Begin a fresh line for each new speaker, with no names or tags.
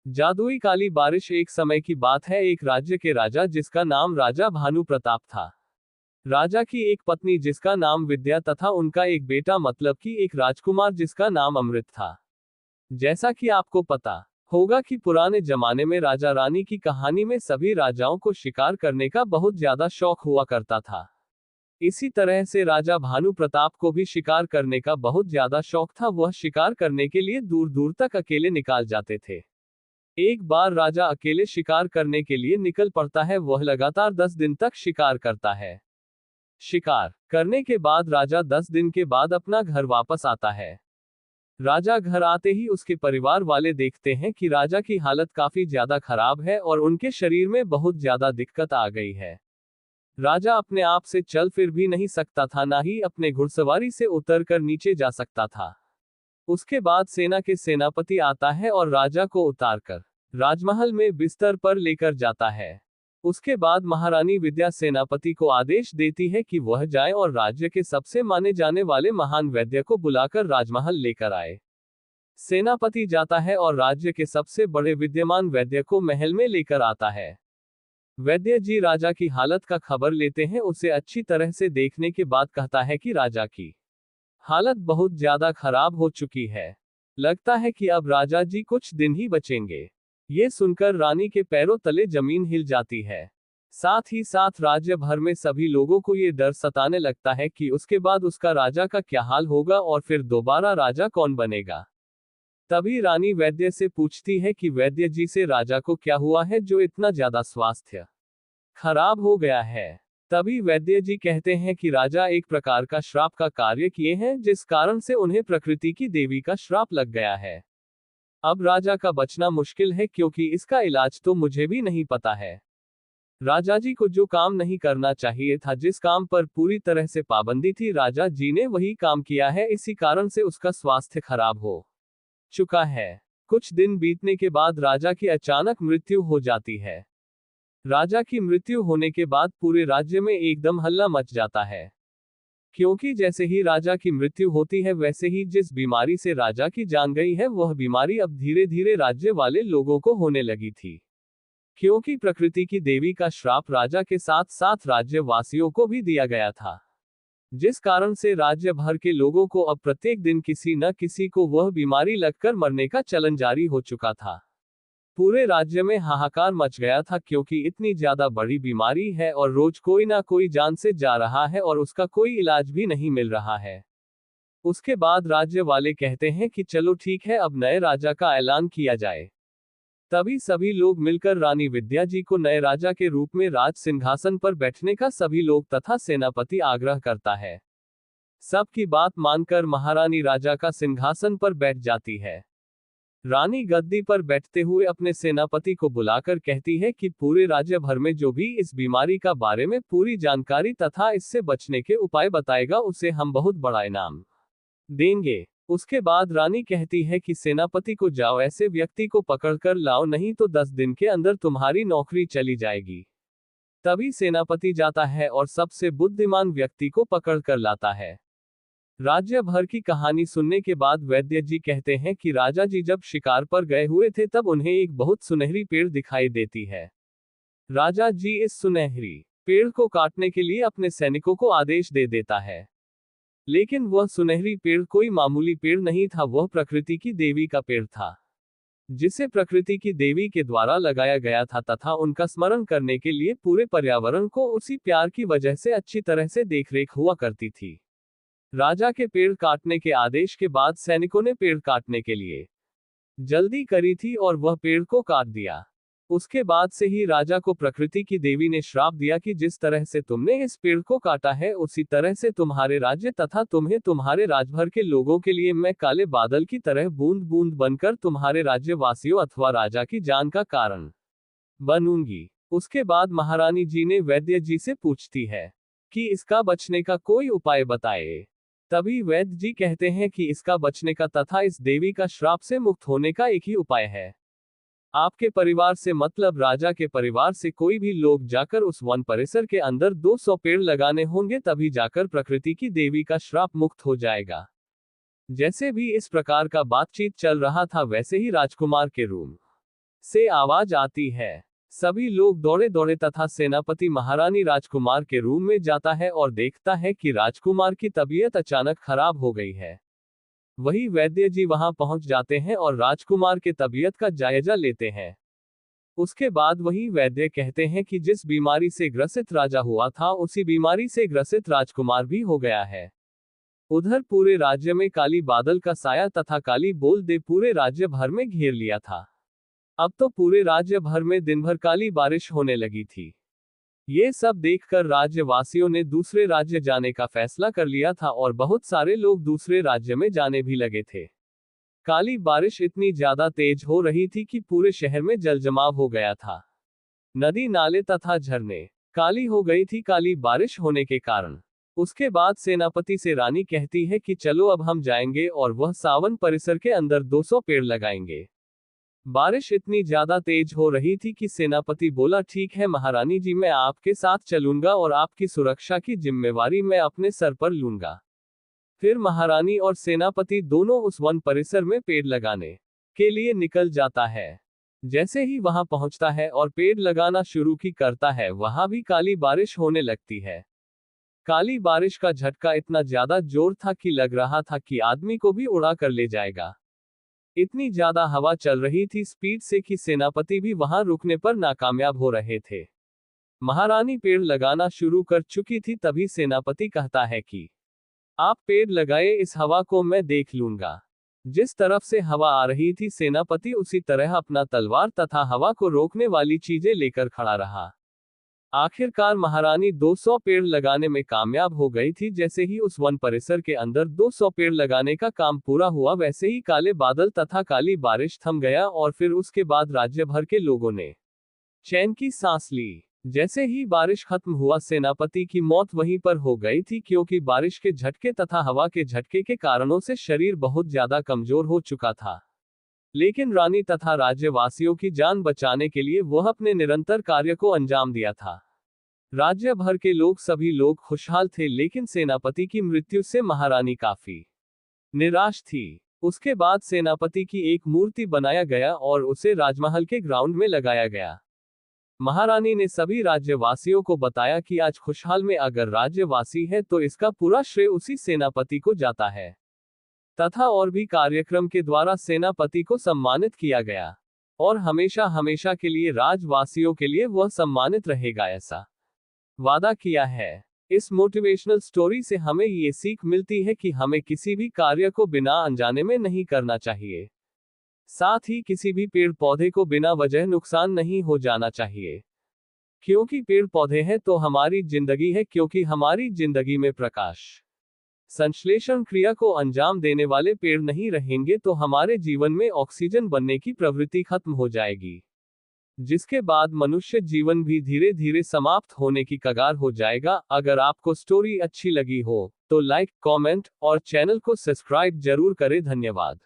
जादुई काली बारिश। एक समय की बात है, एक राज्य के राजा जिसका नाम राजा भानु प्रताप था। राजा की एक पत्नी जिसका नाम विद्या तथा उनका एक बेटा मतलब कि एक राजकुमार जिसका नाम अमृत था। जैसा कि आपको पता होगा कि पुराने जमाने में राजा रानी की कहानी में सभी राजाओं को शिकार करने का बहुत ज्यादा शौक हुआ करता था। इसी तरह से राजा भानु प्रताप को भी शिकार करने का बहुत ज्यादा शौक था। वह शिकार करने के लिए दूर दूर तक अकेले निकाल जाते थे। एक बार राजा अकेले शिकार करने के लिए निकल पड़ता है। वह लगातार 10 दिन तक शिकार करता है। शिकार करने के बाद राजा 10 दिन के बाद अपना घर वापस आता है। राजा घर आते ही उसके परिवार वाले देखते हैं कि राजा की हालत काफी ज्यादा खराब है और उनके शरीर में बहुत ज्यादा दिक्कत आ गई है। राजा अपने आप से चल फिर भी नहीं सकता था, ना ही अपने घुड़सवारी से उतरकर नीचे जा सकता था। उसके बाद सेना के सेनापति आता है और राजा को उतारकर राजमहल में बिस्तर पर लेकर जाता है। उसके बाद महारानी विद्या सेनापति को आदेश देती है कि वह जाए और राज्य के सबसे माने जाने वाले महान वैद्य को बुलाकर राजमहल लेकर आए। सेनापति जाता है और राज्य के सबसे बड़े विद्यमान वैद्य को महल में लेकर आता है। वैद्य जी राजा की हालत का खबर लेते हैं। उसे अच्छी तरह से देखने के बाद कहता है कि राजा की हालत बहुत ज्यादा खराब हो चुकी है। लगता है कि अब राजा जी कुछ दिन ही बचेंगे। ये सुनकर रानी के पैरों तले जमीन हिल जाती है। साथ ही साथ राज्य भर में सभी लोगों को ये डर सताने लगता है कि उसके बाद उसका राजा का क्या हाल होगा और फिर दोबारा राजा कौन बनेगा। तभी रानी वैद्य से पूछती है कि वैद्य जी से राजा को क्या हुआ है जो इतना ज्यादा स्वास्थ्य खराब हो गया है। तभी वैद्य जी कहते हैं कि राजा एक प्रकार का श्राप का कार्य किए हैं, जिस कारण से उन्हें प्रकृति की देवी का श्राप लग गया है। अब राजा का बचना मुश्किल है, क्योंकि इसका इलाज तो मुझे भी नहीं पता है। राजा जी को जो काम नहीं करना चाहिए था, जिस काम पर पूरी तरह से पाबंदी थी, राजा जी ने वही काम किया है। इसी कारण से उसका स्वास्थ्य खराब हो चुका है। कुछ दिन बीतने के बाद राजा की अचानक मृत्यु हो जाती है। राजा की मृत्यु होने के बाद पूरे राज्य में एकदम हल्ला मच जाता है, क्योंकि जैसे ही राजा की मृत्यु होती है, वैसे ही जिस बीमारी से राजा की जान गई है, वह बीमारी अब धीरे धीरे राज्य वाले लोगों को होने लगी थी। क्योंकि प्रकृति की देवी का श्राप राजा के साथ साथ राज्य वासियों को भी दिया गया था, जिस कारण से राज्य भर के लोगों को अब प्रत्येक दिन किसी न किसी को वह बीमारी लगकर मरने का चलन जारी हो चुका था। पूरे राज्य में हाहाकार मच गया था, क्योंकि इतनी ज्यादा बड़ी बीमारी है और रोज कोई ना कोई जान से जा रहा है और उसका कोई इलाज भी नहीं मिल रहा है। उसके बाद राज्य वाले कहते हैं कि चलो ठीक है, अब नए राजा का ऐलान किया जाए। तभी सभी लोग मिलकर रानी विद्या जी को नए राजा के रूप में राज सिंहासन पर बैठने का सभी लोग तथा सेनापति आग्रह करता है। सबकी बात मानकर महारानी राजा का सिंहासन पर बैठ जाती है। रानी गद्दी पर बैठते हुए अपने सेनापति को बुलाकर कहती है कि पूरे राज्य भर में जो भी इस बीमारी का बारे में पूरी जानकारी तथा इससे बचने के उपाय बताएगा, उसे हम बहुत बड़ा इनाम देंगे। उसके बाद रानी कहती है कि सेनापति को जाओ, ऐसे व्यक्ति को पकड़कर लाओ, नहीं तो 10 दिन के अंदर तुम्हारी नौकरी चली जाएगी। तभी सेनापति जाता है और सबसे बुद्धिमान व्यक्ति को पकड़कर लाता है। राज्य भर की कहानी सुनने के बाद वैद्य जी कहते हैं कि राजा जी जब शिकार पर गए हुए थे, तब उन्हें एक बहुत सुनहरी पेड़ दिखाई देती है। राजा जी इस सुनहरी पेड़ को काटने के लिए अपने सैनिकों को आदेश दे देता है, लेकिन वह सुनहरी पेड़ कोई मामूली पेड़ नहीं था। वह प्रकृति की देवी का पेड़ था, जिसे प्रकृति की देवी के द्वारा लगाया गया था तथा उनका स्मरण करने के लिए पूरे पर्यावरण को उसी प्यार की वजह से अच्छी तरह से देखरेख हुआ करती थी। राजा के पेड़ काटने के आदेश के बाद सैनिकों ने पेड़ काटने के लिए जल्दी करी थी और वह पेड़ को काट दिया। उसके बाद से ही राजा को प्रकृति की देवी ने श्राप दिया कि जिस तरह से तुमने इस पेड़ को काटा है, उसी तरह से तुम्हारे राज्य तथा तुम्हें तुम्हारे राजभर के लोगों के लिए मैं काले बादल की तरह बूंद बूंद बनकर तुम्हारे राज्य वासियों अथवा राजा की जान का कारण बनूंगी। उसके बाद महारानी जी ने वैद्य जी से पूछती है कि इसका बचने का कोई उपाय बताए। तभी वैद्य जी कहते हैं कि इसका बचने का तथा इस देवी का श्राप से मुक्त होने का एक ही उपाय है। आपके परिवार से मतलब राजा के परिवार से कोई भी लोग जाकर उस वन परिसर के अंदर 200 पेड़ लगाने होंगे, तभी जाकर प्रकृति की देवी का श्राप मुक्त हो जाएगा। जैसे भी इस प्रकार का बातचीत चल रहा था, वैसे ही राजकुमार के रूम से आवाज आती है। सभी लोग दौड़े दौड़े तथा सेनापति महारानी राजकुमार के रूम में जाता है और देखता है कि राजकुमार की तबीयत अचानक खराब हो गई है। वही वैद्य जी वहां पहुंच जाते हैं और राजकुमार के तबीयत का जायजा लेते हैं। उसके बाद वही वैद्य कहते हैं कि जिस बीमारी से ग्रसित राजा हुआ था उसी बीमारी से ग्रसित राजकुमार भी हो गया है। उधर पूरे राज्य में काली बादल का साया तथा काली बोल दे पूरे राज्य भर में घेर लिया था। अब तो पूरे राज्य भर में दिन भर काली बारिश होने लगी थी। ये सब देखकर राज्यवासियों ने दूसरे राज्य जाने का फैसला कर लिया था और बहुत सारे लोग दूसरे राज्य में जाने भी लगे थे। काली बारिश इतनी ज्यादा तेज हो रही थी कि पूरे शहर में जलजमाव हो गया था। नदी नाले तथा झरने काली हो गई थी काली बारिश होने के कारण। उसके बाद सेनापति से रानी कहती है कि चलो अब हम जाएंगे और वह सावन परिसर के अंदर 200 पेड़ लगाएंगे। बारिश इतनी ज्यादा तेज हो रही थी कि सेनापति बोला, ठीक है महारानी जी, मैं आपके साथ चलूंगा और आपकी सुरक्षा की जिम्मेवारी मैं अपने सर पर लूंगा। फिर महारानी और सेनापति दोनों उस वन परिसर में पेड़ लगाने के लिए निकल जाता है। जैसे ही वहां पहुंचता है और पेड़ लगाना शुरू की करता है, वहां भी काली बारिश होने लगती है। काली बारिश का झटका इतना ज्यादा जोर था कि लग रहा था कि आदमी को भी उड़ा कर ले जाएगा। इतनी ज्यादा हवा चल रही थी स्पीड से कि सेनापति भी वहां रुकने पर नाकामयाब हो रहे थे। महारानी पेड़ लगाना शुरू कर चुकी थी, तभी सेनापति कहता है कि आप पेड़ लगाए, इस हवा को मैं देख लूंगा। जिस तरफ से हवा आ रही थी सेनापति उसी तरह अपना तलवार तथा हवा को रोकने वाली चीजें लेकर खड़ा रहा। आखिरकार महारानी 200 पेड़ लगाने में कामयाब हो गई थी। जैसे ही उस वन परिसर के अंदर 200 पेड़ लगाने का काम पूरा हुआ, वैसे ही काले बादल तथा काली बारिश थम गया और फिर उसके बाद राज्य भर के लोगों ने चैन की सांस ली। जैसे ही बारिश खत्म हुआ, सेनापति की मौत वहीं पर हो गई थी, क्योंकि बारिश के झटके तथा हवा के झटके के कारणों से शरीर बहुत ज्यादा कमजोर हो चुका था। लेकिन रानी तथा राज्यवासियों की जान बचाने के लिए वह अपने निरंतर कार्य को अंजाम दिया था। राज्य भर के लोग सभी लोग खुशहाल थे, लेकिन सेनापति की मृत्यु से महारानी काफी निराश थी। उसके बाद सेनापति की एक मूर्ति बनाया गया और उसे राजमहल के ग्राउंड में लगाया गया। महारानी ने सभी राज्यवासियों को बताया कि आज खुशहाल में अगर राज्यवासी है तो इसका पूरा श्रेय उसी सेनापति को जाता है, तथा और भी कार्यक्रम के द्वारा सेनापति को सम्मानित किया गया और हमेशा हमेशा के लिए राजवासियों के लिए वह सम्मानित रहेगा, ऐसा वादा किया है। इस मोटिवेशनल स्टोरी से हमें ये सीख मिलती है कि हमें किसी भी कार्य को बिना अनजाने में नहीं करना चाहिए। साथ ही किसी भी पेड़ पौधे को बिना वजह नुकसान नहीं हो जाना चाहिए, क्योंकि पेड़ पौधे हैं तो हमारी जिंदगी है, क्योंकि हमारी जिंदगी में प्रकाश संश्लेषण क्रिया को अंजाम देने वाले पेड़ नहीं रहेंगे तो हमारे जीवन में ऑक्सीजन बनने की प्रवृत्ति खत्म हो जाएगी, जिसके बाद मनुष्य जीवन भी धीरे धीरे समाप्त होने की कगार हो जाएगा। अगर आपको स्टोरी अच्छी लगी हो तो लाइक, कमेंट और चैनल को सब्सक्राइब जरूर करें। धन्यवाद।